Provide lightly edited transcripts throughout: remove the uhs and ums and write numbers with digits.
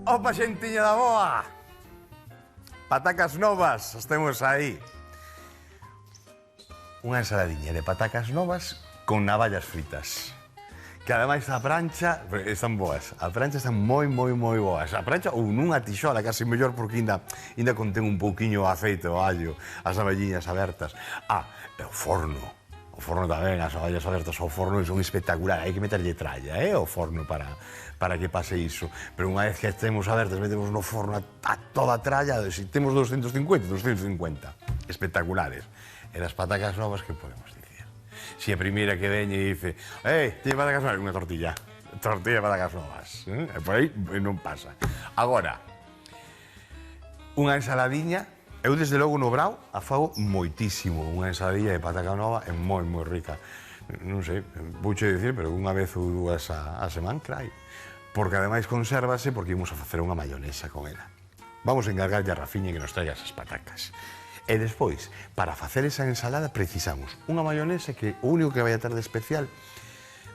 Opa, xentiña da boa! Patacas novas, as temos aí. Unha ensaladiña de patacas novas con navallas fritas. Que ademais a prancha están boas. A prancha están moi boas. A prancha ou nunha tixola, casi mellor porque ainda contén un pouquiño o aceite, o allo, as navalliñas abertas. E o forno. O forno tamén, as navallas abertas ao forno son espectaculares. Hai que meterlle tralla, ao forno para que pase iso. Pero unha vez que temos abertas, metemos no forno a toda a tralla, se temos 250, 250. Espectaculares. E das patacas novas, que podemos dicir? Si a primeira que veñe e dice teñe patacas novas, unha tortilla de patacas novas. E por aí non pasa. Agora, unha ensaladiña, eu desde logo no Brao a fago moitísimo. Unha ensaladilla de pataca nova é moi rica. Non sei, vouche dicir, pero unha vez ou dúas a semana, crai. Porque ademais consérvase porque imos a facer unha mayonesa con ela. Vamos a encargarlle a Rafiña que nos traiga esas patacas. E despois, para facer esa ensalada, precisamos unha mayonesa que o único que vai a ter de especial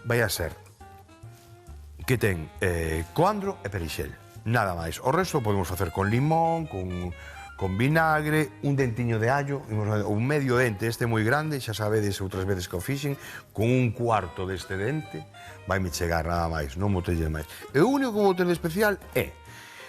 vai a ser que ten coandro e perixel, nada máis. O resto podemos facer con limón, con vinagre, un dentiño de allo, un medio dente, este moi grande, xa sabedes outras veces que o fixen, con un cuarto deste dente, vai me chegar nada máis, non botelle máis. E o único que vou ter de especial é,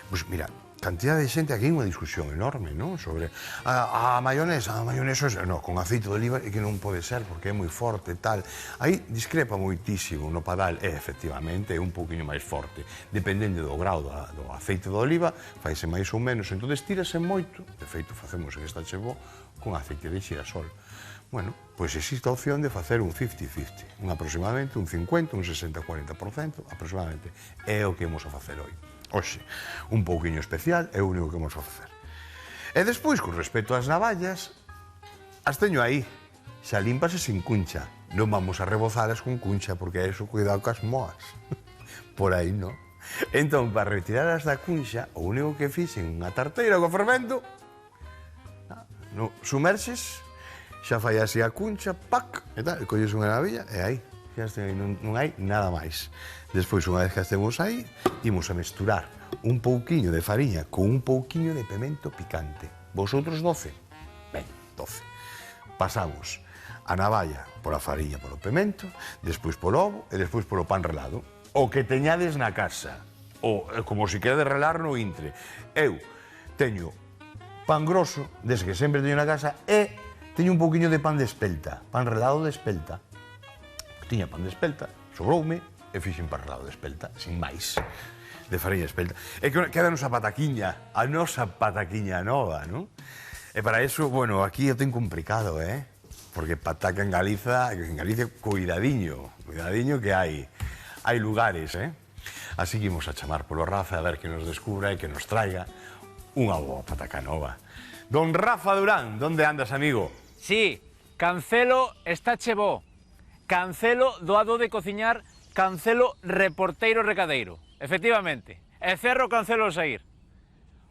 pois mira, cantidad de xente, aquí hai unha discusión enorme, non? Sobre a mayonesa, non, con aceite de oliva é que non pode ser porque é moi forte e tal. Aí discrepa moitísimo no padal, efectivamente, é un pouquiño máis forte. Dependendo do grau do aceite de oliva, faise máis ou menos, entón tírase moito, de feito facemos en esta chevó con aceite de xirasol. Bueno, pois existe a opción de facer un 50-50, aproximadamente un 50, un 60-40%, aproximadamente. É o que imos a facer hoy. Oxe, un pouquiño especial, é o único que vamos a facer. E despois, con respecto ás navallas, as teño aí, xa límpase sin cuncha. Non vamos a rebozalas con cuncha, porque é iso cuidado cas moas. Por aí, non? Entón, para retiralas da cuncha, o único que fixen unha tarteira co fermento, sumerxes, xa fai así a cuncha, pac, e tal, e colles unha navilla, e aí, xa está, non hai nada máis. Despois, unha vez que estemos aí, imos a mesturar un pouquiño de fariña con un pouquiño de pemento picante. Vosotros 12? Ben, 12. Pasamos a navalla pola fariña, polo pemento, despois polo ovo e despois polo pan relado. O que teñades na casa, como se quede relar no intre. Eu teño pan grosso, des que sempre teño na casa, e teño un pouquiño de pan de espelta, pan relado de espelta. Tiña pan de espelta, sobroume, e fixen pan relado de espelta, sin máis, de fariña de espelta. E queda a nosa pataquiña nova, non? E para eso, bueno, aquí eu tenho complicado, porque pataca en Galicia, cuidadiño que hai lugares, Así que imos a chamar polo Rafa a ver que nos descubra e que nos traiga unha boa pataca nova. Don Rafa Durán, donde andas, amigo? Sí, Cancelo está chevó. Cancelo doado de cociñar, Cancelo reporteiro recadeiro. Efectivamente. E cerro Cancelo sair.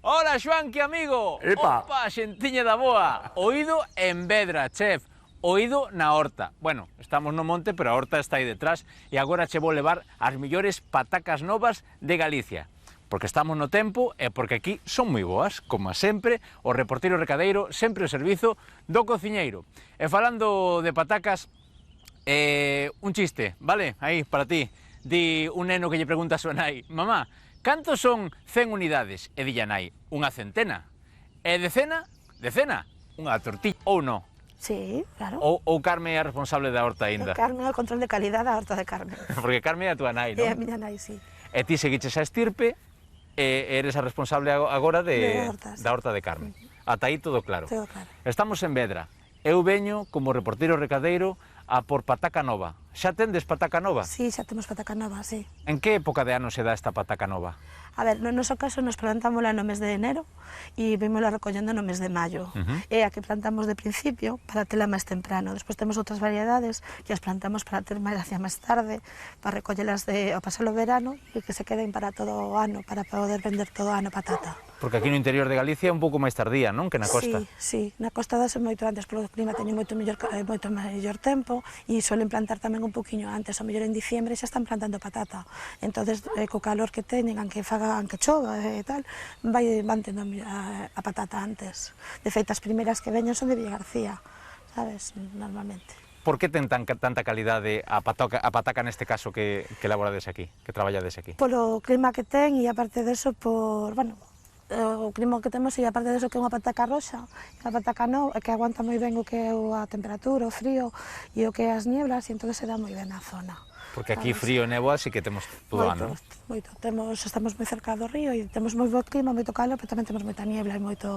Hola, Xoanqui, amigo. Epa. Opa, xentiña da boa. Oído en Vedra, chef. Oído na horta. Bueno, estamos no monte, pero a horta está aí detrás e agora che vou levar as millores patacas novas de Galicia. Porque estamos no tempo e porque aquí son moi boas, como sempre, o reporteiro recadeiro sempre ao servizo do cociñeiro. E falando de patacas, un chiste, vale? Aí, para ti. Di un neno que lle pregunta a súa nai: mamá, cantos son 100 unidades? E dilla nai: unha centena. E decena? Decena. Unha tortilla, ou non? Sí, claro. Ou Carme é a responsable da horta aínda? Carme é o control de calidad da horta de Carme. Porque Carme é a túa nai, non? É a miña nai, sí. E ti seguiches a estirpe e eres a responsable agora da horta de Carme. Ata aí todo claro. Todo claro. Estamos en Vedra. Eu veño como reporteiro recadeiro a por pataca nova. Xa tendes pataca nova? Sí, xa temos pataca nova, sí. En que época de ano se dá esta pataca nova? A ver, no noso caso nos plantámola no mes de enero e vimosla recollendo no mes de maio. É a que plantamos de principio para tela máis temprano. Despois temos outras variedades que as plantamos para ter máis hacia máis tarde, para recollelas ao pasar o verano e que se queden para todo o ano, para poder vender todo o ano patata. Porque aquí no interior de Galicia é un pouco máis tardía, non? Que na costa. Sí, na costa dase moito antes, polo clima teñen moito mellor tempo e suelen plantar tamén un poquinho antes, o mellor en diciembre xa están plantando patata. Entonces, co calor que teñen, aunque chova e tal, van tendo a patata antes. De feito, as primeiras que veñen son de Villagarcía, sabes, normalmente. Por que ten tanta calidade a pataca neste caso que elaborades aquí, que traballades aquí? Polo clima que ten e aparte deso, o clima que temos e aparte deso que é unha pataca roxa, unha pataca que aguanta moi ben o que é a temperatura, o frío e o que é as nieblas, e entón se dá moi ben na zona. Porque aquí frío e néboa sí que temos todo ano. Moito. Estamos moi cerca do río e temos moi bo clima, moito calor, pero tamén temos moita niebla e moito,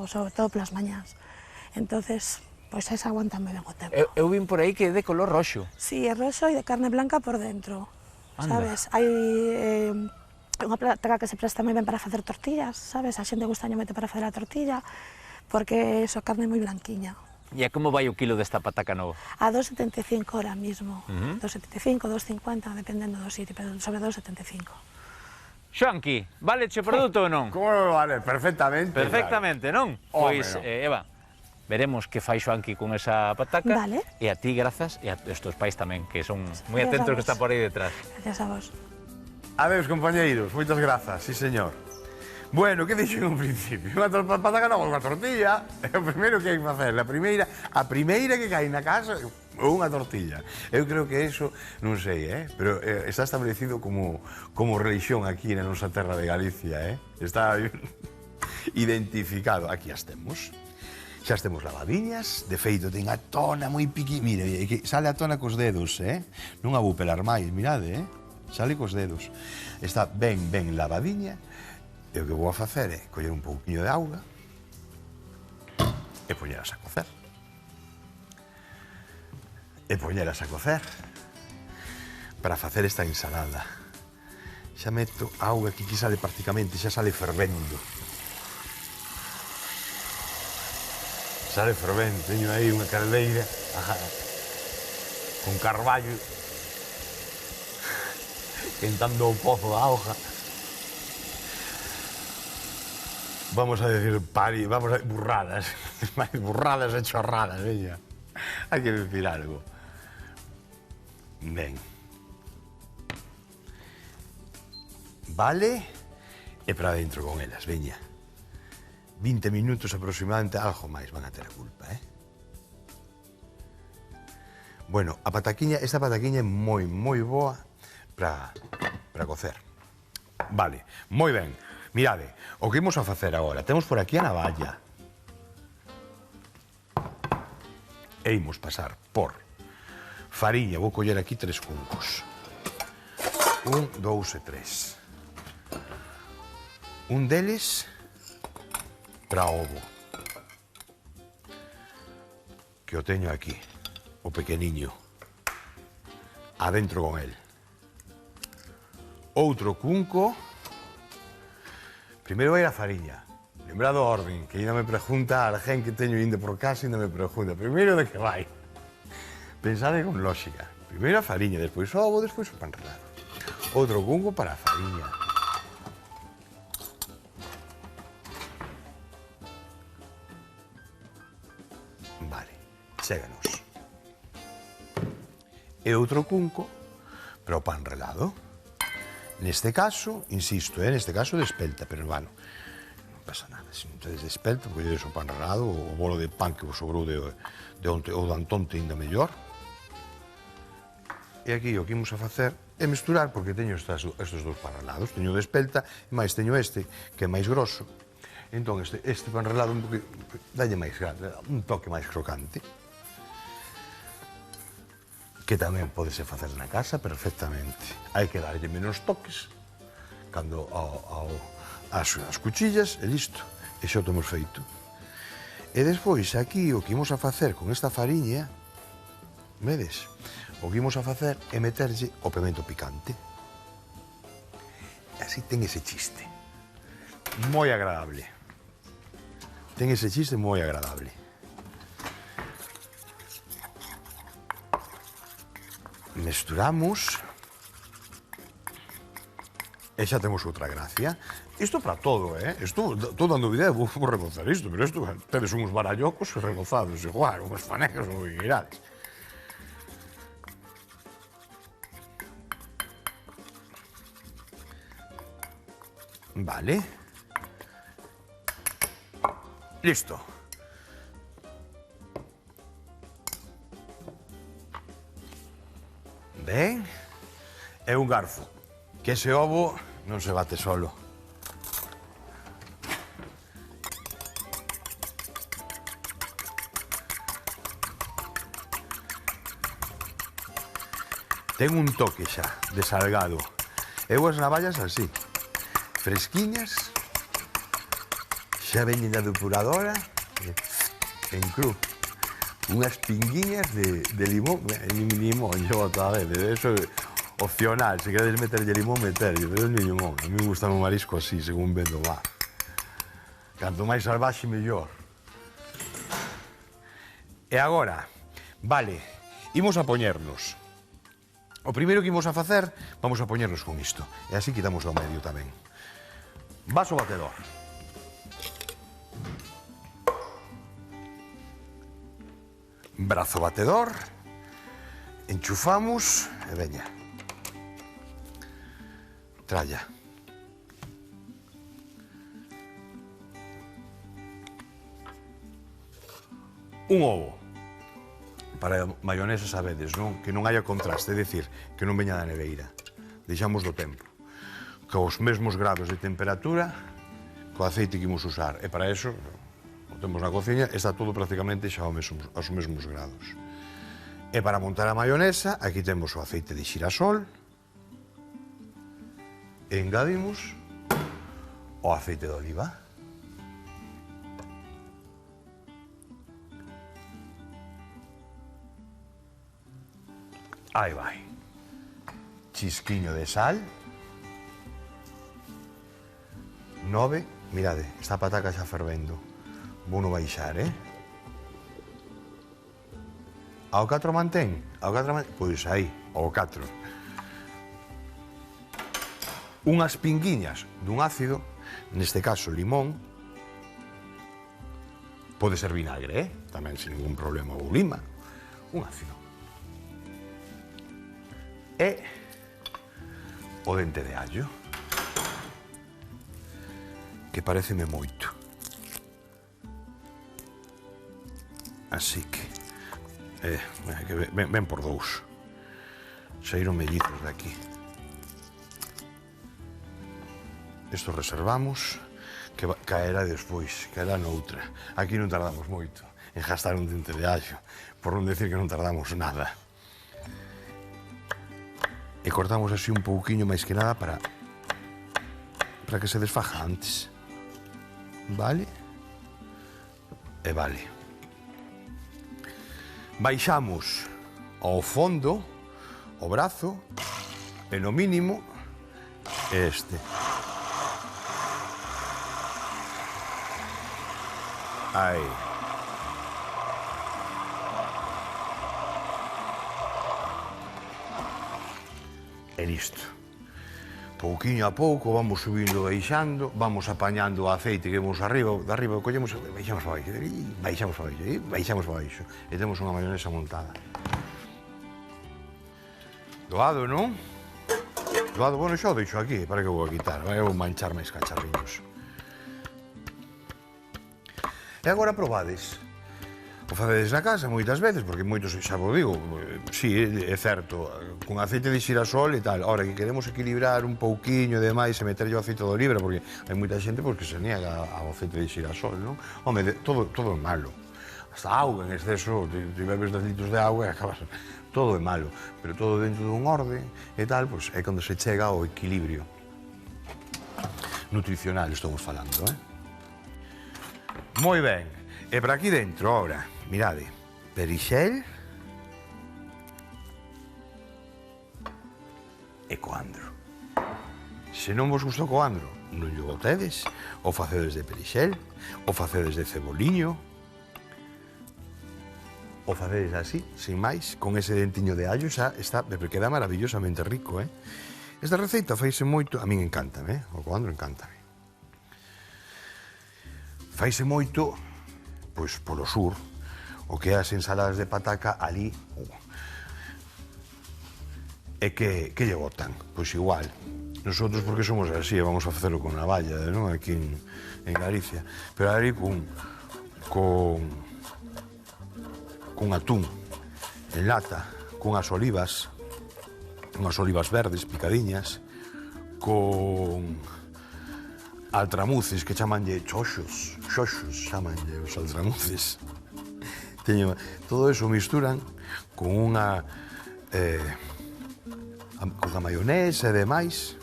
sobre todo polas mañás. Entonces, pois esa aguanta moi ben o tempo. Eu vin por aí que é de color roxo. Sí, é roxo e de carne blanca por dentro. Sabes? Hai unha pataca que se presta moi ben para facer tortillas, sabes? A xente gusta moito para facer a tortilla, porque é carne moi blanquiña. E a como vai o kilo desta pataca nova? A 2,75 ahora mismo. 2,75, 2,50, dependendo do sitio, pero sobre 2,75. Xoanqui, vale che produto ou non? Como non vale? Perfectamente. Perfectamente, non? Pois, Eva, veremos que fai Xoanqui con esa pataca. Vale. E a ti, grazas, e a estos pais tamén, que son moi atentos que están por aí detrás. Gracias a vos. Adeus, compañeiros, moitas grazas, sí señor. Bueno, que dixo en un principio? Unha pataca nova, unha tortilla. É o primeiro que hai que facer. A primeira que cae na casa ou unha tortilla. Eu creo que eso, non sei, pero está establecido como religión aquí na nosa terra de Galicia, Está identificado. Aquí as temos. Xa temos lavadiñas, de feito ten a tona moi piqui... Mire, que sale a tona cos dedos, Non a vou pelar máis, mirade, Sale cos dedos. Está ben lavadiña. E o que vou a facer é coller un pouquiño de auga e poñeras a cocer. Para facer esta ensalada. Xa meto a auga que aquí sale prácticamente, xa sale fervendo. Teño aí unha caldeira con carballo quentando o pozo da hoja. Vamos a decir burradas, máis burradas e chorradas, veña. Hai que decir algo. Ben. Vale, e para dentro con elas, veña. 20 minutos aproximadamente, algo máis van a ter a culpa, Bueno, esta pataquiña é moi boa para cocer. Vale, moi ben. Mirade, o que imos a facer agora? Temos por aquí a navalla. E imos pasar por fariña. Vou coller aquí 3 cuncos. 1, 2 e 3. Un deles para ovo. Que o teño aquí. O pequeniño. Adentro con el. Outro cunco. Primeiro vai a fariña. Lembrado a orden, que ainda me pregunta a alguén que teño indo por casa, ainda me pregunta. Primeiro de que vai? Pensade con lógica. Primeiro a fariña, despois o ovo, despois o pan relado. Outro cunco para a fariña. Vale, chéganos. E outro cunco para o pan relado. Neste caso, insisto, neste caso de espelta, pero bueno, non pasa nada. Se non tedes de espelta, colledes o pan relado, o bolo de pan que vos sobrou de onte, ou de antonte ainda mellor. E aquí o que imos a facer é misturar, porque teño estes dous pan relados. Teño de espelta, e máis teño este, que é máis grosso. Entón, este pan relado dalle máis grande, un toque máis crocante. Que tamén podese facer na casa perfectamente. Hai que darlle menos toques cando as cuchillas e listo. E xa o temos feito. E despois aquí o que imos a facer con esta fariña, vedes? O que imos a facer é meterlle o pemento picante. E así ten ese chiste. Moi agradable. Ten ese chiste moi agradable. Mesturamos E xa temos outra gracia. Isto para todo, Estou dando idea, vou rebozar isto, pero isto, tedes uns barallocos rebozados igual, unhas fanecas, o que querades. Vale. Listo. Ben. E un garfo. Que ese ovo non se bate solo. Ten un toque xa de salgado. Eu as navallas así, fresquiñas, xa veñen da depuradora, en cru. Unhas pinguiñas de limón, limón, yo boto a ver, eso opcional, se queredes meterlle limón, meterlle, pero ni limón. A mí me gusta un marisco así, según vendo va. Canto máis salvaxe, mellor. E agora, vale, imos a poñernos. O primeiro que imos a facer, vamos a poñernos con isto. E así quitamos do medio tamén. Vaso batedor. Brazo batedor. Enchufamos e veña. Tralla. Un ovo. Para a maionesa sabedes, non? Que non haya contraste, é dicir, que non veña da neveira. Deixamos do tempo. Cos mesmos grados de temperatura, co aceite que imos usar. E para eso, o temos na cociña, está todo prácticamente xa aos mesmos grados. E para montar a maionesa, aquí temos o aceite de xirasol, e engadimos o aceite de oliva. Aí vai. Chisquiño de sal. 9. Mirade, esta pataca xa fervendo. Vou no baixar, Ao 4 mantén? Ao 4 mantén? Pois aí, ao 4. Unhas pinguiñas dun ácido, neste caso limón, pode ser vinagre, tamén sin ningún problema, ou lima, un ácido. E o dente de allo, que pareceme moito. Así que, ven por dous. Saíron mellizos de aquí. Isto reservamos, que caerá despois, caerá noutra. Aquí non tardamos moito en gastar un dente de allo, por non decir que non tardamos nada. E cortamos así un pouquiño máis que nada para que se desfaja antes. Vale? E vale. Baixamos ao fondo o brazo e no mínimo este. Aí. E listo. Pouquiño a pouco vamos subindo, baixando, vamos apañando o aceite que vemos arriba, de arriba collemos, baixamos para baixo, baixamos para baixo, baixamos para baixo. E temos unha maionesa montada. Doado, non? Doado, bueno, xa o deixo aquí, para que vou a quitar, vou manchar máis cacharriños. E agora probades. O facedes na casa moitas veces, porque moitos, xa vos digo, sí, é certo, con aceite de xirasol e tal. Ahora, que queremos equilibrar un pouquiño de máis e meterlle o aceite de oliva, porque hai moita xente que se niega ao aceite de xirasol, non? Home, todo é malo. Hasta auga en exceso, te bebes 10 litros de auga e acabas... Todo é malo, pero todo dentro dun orden e tal, pois é cando se chega ao equilibrio nutricional, estamos falando, Moi ben, e para aquí dentro, ahora, mirade, perixel e coandro. Se non vos gustou coandro, non lle botedes, o facedes de perixel, o facedes de ceboliño, o facedes así, sin máis, con ese dentiño de allo, xa está, pero queda maravillosamente rico, Esta receita faise moito, a min encántame, o coandro encántame. Faise moito, pois, polo sur, o que é as ensaladas de pataca ali, e que lle botan? Pois igual, nosotros porque somos así, vamos a facelo con navalla, non? Aquí en Galicia, pero ali con atún en lata, con as olivas verdes picadiñas, con altramuces que chamanlle xoxos, chamanlle os altramuces. Todo eso misturan con unha mayonesa e demais,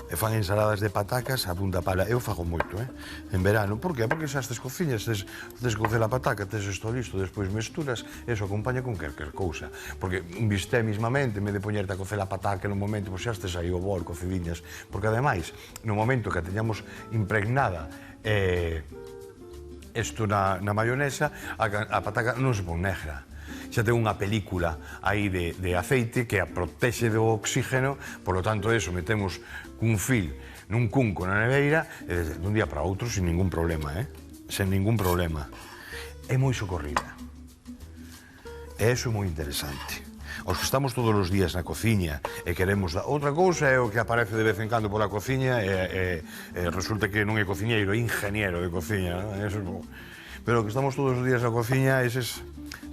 e fan ensaladas de patacas a punta pala. Eu fago moito, en verano. Por qué? Porque xa tes cociñas, tes cocer a pataca, tes isto listo, despois mesturas, e eso acompaña con qualquer cousa. Porque viste mismamente, en vez de poñerte a cocer a pataca no momento, pois xa tes aí o bol, cocidiñas. Porque ademais, no momento que a teñamos impregnada isto na mayonesa, a pataca non se pon negra. Xa ten unha película aí de aceite que a protexe do oxígeno, polo tanto, eso, metemos un fil nun cunco na neveira e desde un día para outro sin ningún problema, sen ningún problema. É moi socorrida. E iso é moi interesante. Os que estamos todos os días na cociña e queremos... Outra cousa é o que aparece de vez en cando pola cociña e resulta que non é cociñeiro, é ingeniero de cociña, non? Pero que estamos todos os días na cociña, eses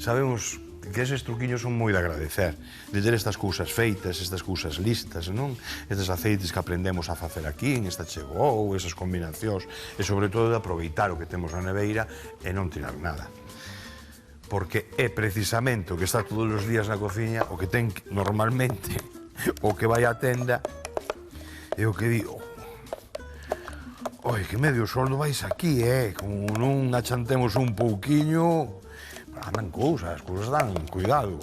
sabemos que eses truquiños son moi de agradecer, de ter estas cousas feitas, estas cousas listas, non? Estes aceites que aprendemos a facer aquí, en esta chegou, esas combinacións, e sobre todo de aproveitar o que temos na neveira e non tirar nada. Porque é precisamente o que está todos os días na cociña, o que ten normalmente, o que vai á tenda, e o que digo, oi, que medio soldo vais aquí, como non achantemos un pouquiño, andan cousas, dan cuidado.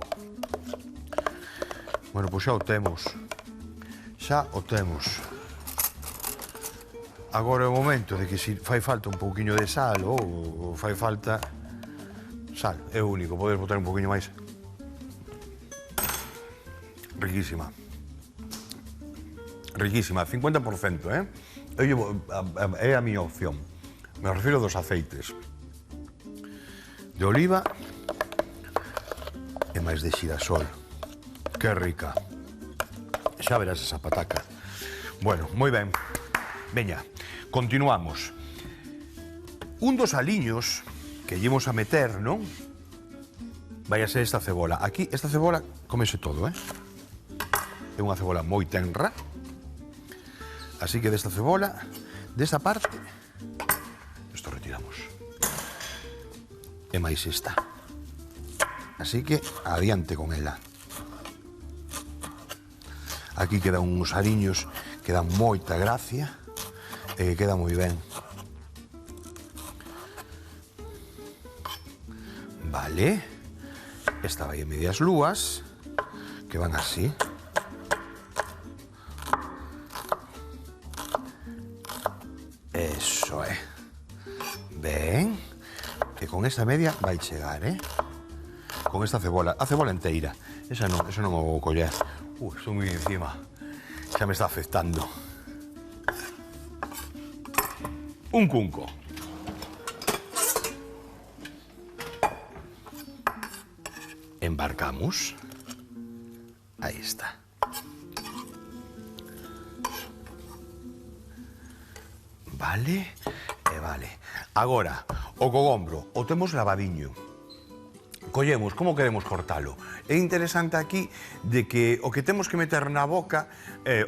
Bueno, pois xa o temos. Agora é o momento de que se fai falta un pouquiño de sal ou fai falta sal, é o único, podes botar un pouquiño máis. Riquísima. Riquísima, 50%, é a miña opción. Me refiro dos aceites de oliva e máis de xirasol. Que rica. Xa verás esa pataca. Bueno, moi ben. Veña, continuamos. Un dos aliños que llevamos a meter, non? Vai a ser esta cebola. Aquí, esta cebola, comese todo, É unha cebola moi tenra. Así que desta cebola, desta parte, isto retiramos. E máis esta. Así que adiante con ela. Aquí quedan uns ariños que dan moita gracia e que queda moi ben. Vale. Esta vai en medias lúas, que van así. Eso é. Ben. Que con esta media vai chegar, Con esta cebola, a cebola enteira. Esa non o vou coller. Estou moi encima. Xa me está afectando. Un cunco. Embarcamos. Aí está. Vale, vale. Agora, o cogombro, o temos lavadiño. Collemos, como queremos cortalo? É interesante aquí de que o que temos que meter na boca,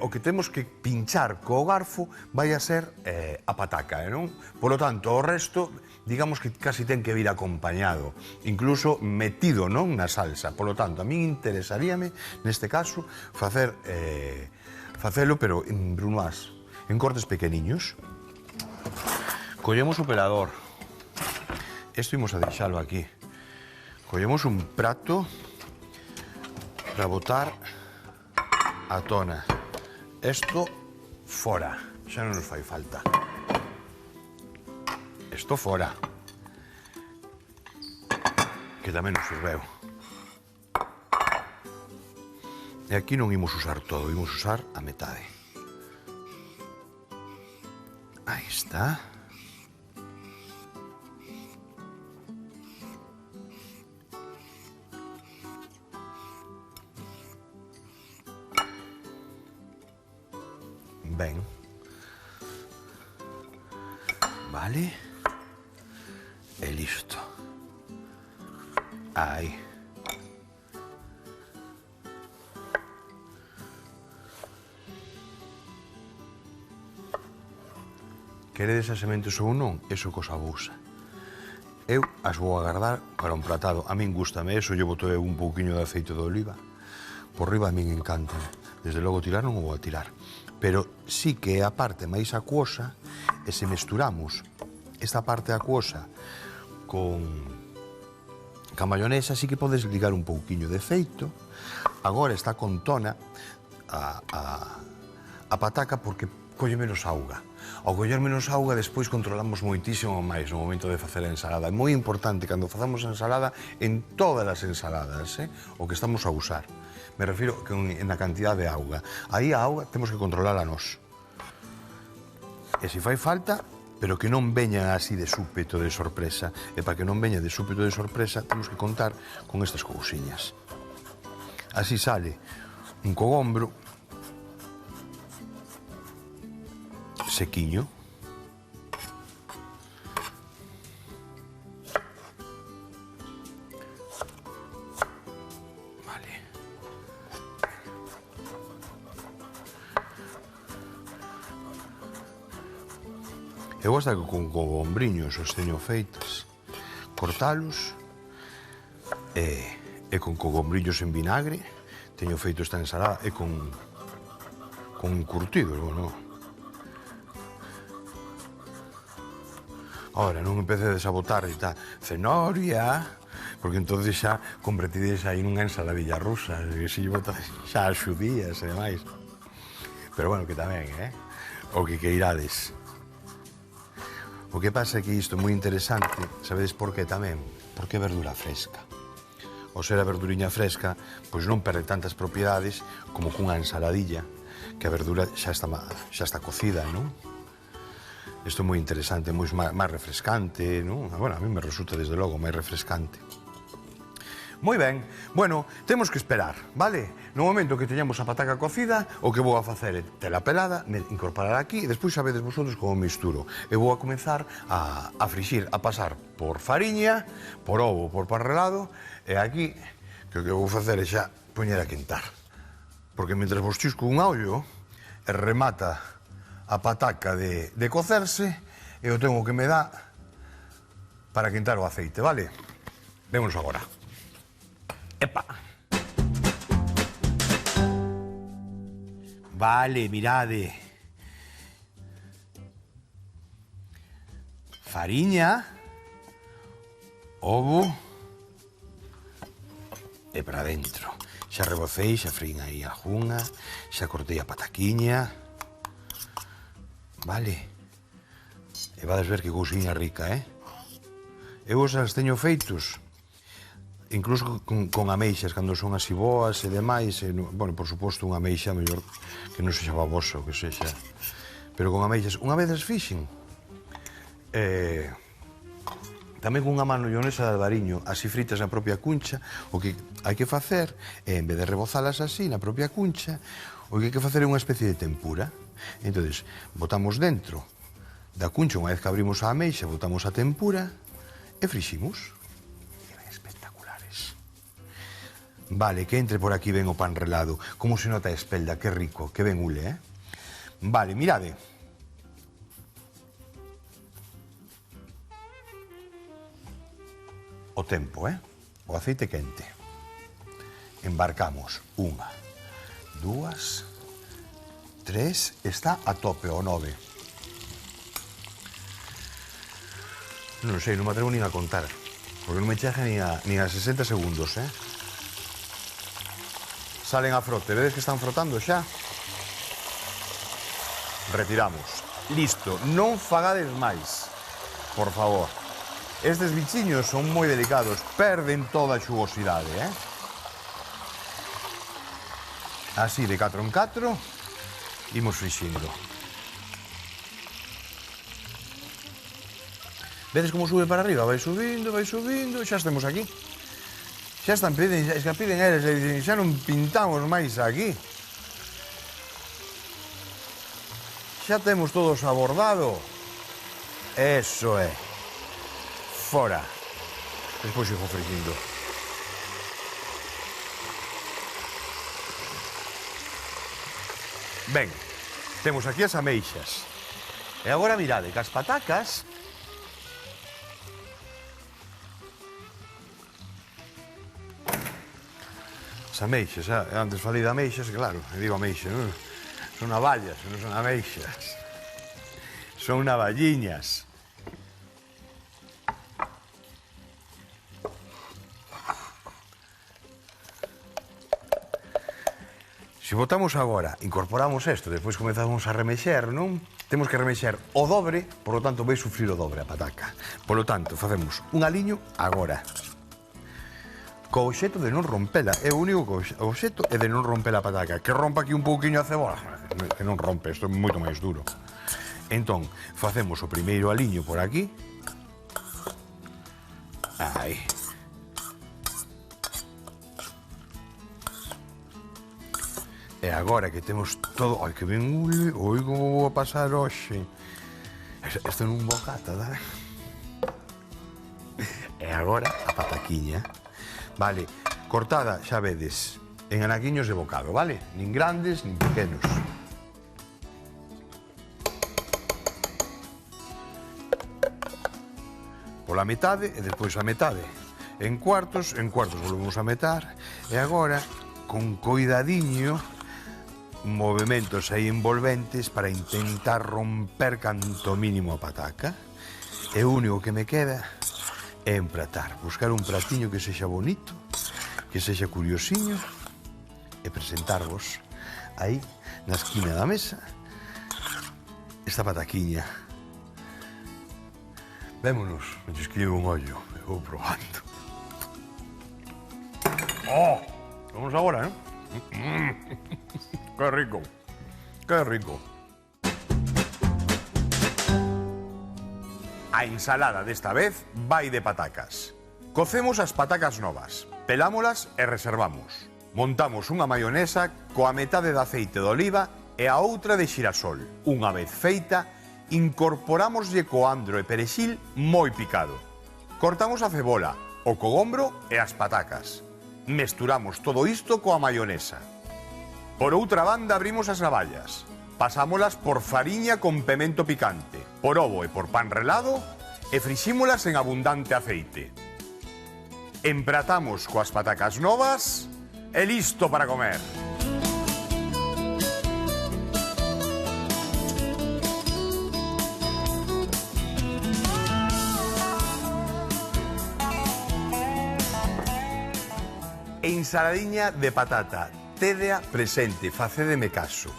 o que temos que pinchar co garfo, vai a ser a pataca, non? Por lo tanto, o resto, digamos que casi ten que vir acompañado, incluso metido, non, na salsa. Por lo tanto, a mí interesaríame, neste caso, facelo, pero en brunoise, en cortes pequeniños. Collemos o pelador. Isto imos a deixalo aquí. Collemos un prato para botar a tona. Isto fora, xa non nos fai falta. Isto fora. Que tamén nos sirveu. E aquí non imos usar todo, imos usar a metade. Aí está. Ben. Vale. E listo. Aí. Queredes as sementes ou non, eso cosa abusa. Eu as vou agardar para un platado. A min gustame eso, lle boto un pouquiño de aceite de oliva. Por riba a min encantan. Desde logo tirar non o vou a tirar. Pero sí que é a parte máis acuosa, e se mesturamos esta parte acuosa con a mayonesa, sí que podes ligar un pouquiño de feito. Agora está con tona a pataca porque colle menos auga. Ao coller menos auga, despois controlamos moitísimo máis no momento de facer a ensalada. É moi importante, cando facemos a ensalada, en todas as ensaladas, o que estamos a usar. Me refiro na cantidad de auga. Aí a auga temos que controlarla nós. E se fai falta, pero que non veña así de súpeto de sorpresa. E para que non veña de súpeto de sorpresa, temos que contar con estas cousiñas. Así sale un cogombro sequiño. Vale. Eu hasta que con cogombriños os teño feitas, cortalos e con cogombriños en vinagre teño feito esta ensalada e con encurtidos, bueno. Ahora, non empecedes a botar e tal, cenoria, porque entonces xa convertides aí nunha ensaladilla rusa, e se botas xa as xudías e demais. Pero bueno, que tamén, o que queirades. O que pasa é que isto é moi interesante, sabedes por que tamén? Porque é verdura fresca. Ao ser a verduriña fresca, pois non perde tantas propiedades como cunha ensaladilla, que a verdura xa está cocida, non? Isto é moi interesante, máis refrescante, non? Bueno, a mí me resulta, desde logo, máis refrescante. Moi ben. Bueno, temos que esperar, vale? No momento que teñamos a pataca cocida, o que vou a facer é tela pelada, incorporar aquí, e despois sabedes vosotros como misturo. Eu vou a comenzar a frixir, a pasar por fariña, por ovo, por parrelado, e aquí, que o que vou facer é xa poñer a quentar. Porque mentre vos chisco un ollo, e remata a pataca de cocerse, e o tengo que me dá para quentar o aceite, vale? Vémonos agora. Epa! Vale, mirade. Fariña, ovo e para dentro. Xa rebocei, xa frín aí a junga, xa cortei a pataquiña. Vale. E vades ver que cousiña rica, Eu os teño feitos, incluso con ameixas, cando son así boas e demais. Bueno, por suposto, unha ameixa mellor que non sexa baboso, que sexa. Pero con ameixas, unha vez as fixen, tamén con unha manollonesa de albariño, así fritas na propia cuncha, o que hai que facer é, en vez de rebozalas así na propia cuncha, o que hai que facer é unha especie de tempura. Entón, botamos dentro da cuncha, unha vez que abrimos a ameixa, botamos a tempura e friximos. Que ben espectaculares. Vale, que entre por aquí ben o pan relado. Como se nota a espelda, que rico, que ben ule, Vale, mirade. O tempo, o aceite quente. Embarcamos. 1, 2, 3, está a tope o 9. Non sei, non me atrevo nin a contar, porque non me chega nin a 60 segundos, Salen a frote, vedes que están frotando xa? Retiramos. Listo, non fagades máis, por favor. Estes bichiños son moi delicados, perden toda a xugosidade, Así de 4 en 4, imos frixindo. Vedes como sube para arriba? Vai subindo, xa estamos aquí. Xa están piden eles, e dicen, xa non pintamos máis aquí. Xa temos todo sabordado. Eso é. Fora. Despois sigo frixindo. Ben, temos aquí as ameixas. E agora mirade, que as patacas... As ameixas, antes falei de ameixas, claro, digo ameixas, non? Son navallas, non son ameixas. Son navalliñas. Se botamos agora, incorporamos isto, despois comezamos a remexer, non? Temos que remexer o dobre, por lo tanto vai sufrir o dobre a pataca. Por lo tanto, facemos un aliño agora. Co obxeto de non rompela, é o único obxeto é de non romper a pataca. Que rompa aquí un pouquiño a cebola, que non rompe, isto é moito máis duro. Entón, facemos o primeiro aliño por aquí. Aí. E agora que temos todo... Ai, que ben ule, oi, como vou a pasar hoxe. Isto non bocata, dá? E agora a pataquiña. Vale, cortada, xa vedes, en anaquiños de bocado, vale? Nin grandes, nin pequenos. Pola metade e despois a metade. En cuartos volvemos a metar. E agora, con coidadiño, movimentos aí envolventes para intentar romper canto mínimo a pataca. E o único que me queda é empratar, buscar un pratiño que sexa bonito, que sexa curiosiño e presentarvos aí na esquina da mesa esta pataquiña. Vémonos, me escribo un ollo e vou probando. Oh, vamos agora, non? Que rico, que rico. A ensalada desta vez vai de patacas. Cocemos as patacas novas, pelámolas e reservamos. Montamos unha maionesa coa metade de aceite de oliva e a outra de xirasol. Unha vez feita, incorporámoslle coandro e perexil moi picado. Cortamos a cebola, o cogombro e as patacas. Mesturamos todo isto coa maionesa. Por outra banda abrimos as navallas. Pasámolas por fariña con pemento picante, por ovo e por pan relado e frixímolas en abundante aceite. Empratamos coas patacas novas e listo para comer. Ensaladiña de patata, tédea presente, facédeme caso.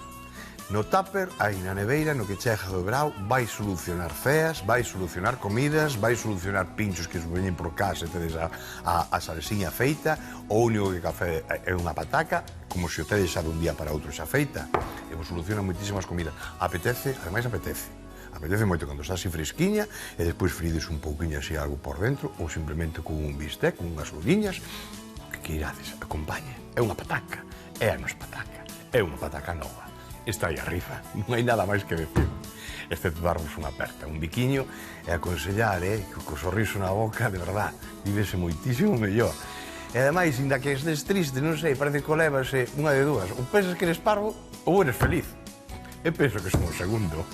No tupper, aí na neveira, no que chega do brao, vai solucionar ceas, vai solucionar comidas, vai solucionar pinchos que os veñen por casa e tedes a salsiña feita, o único que café é unha pataca, como se o tedes xa dun día para outro xa feita, e vos soluciona moitísimas comidas. Apetece, ademais apetece. Apetece moito cando está así fresquiña e despois frides un pouquiño así algo por dentro ou simplemente con un bistec, con unhas luliñas, que irades, acompañe. É unha pataca, é a nos pataca, é unha pataca nova. Está aí arriba, non hai nada máis que decir. Excepto darvos unha aperta, un biquiño e aconsellar, que co sorriso na boca, de verdad, vivese moitísimo mellor. E ademais, inda que estes triste, non sei, parece que o levase unha de dúas. Ou pensas que eres parvo ou eres feliz. E penso que son o segundo.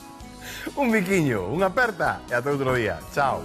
Un biquiño, unha aperta e ata outro día. Chao.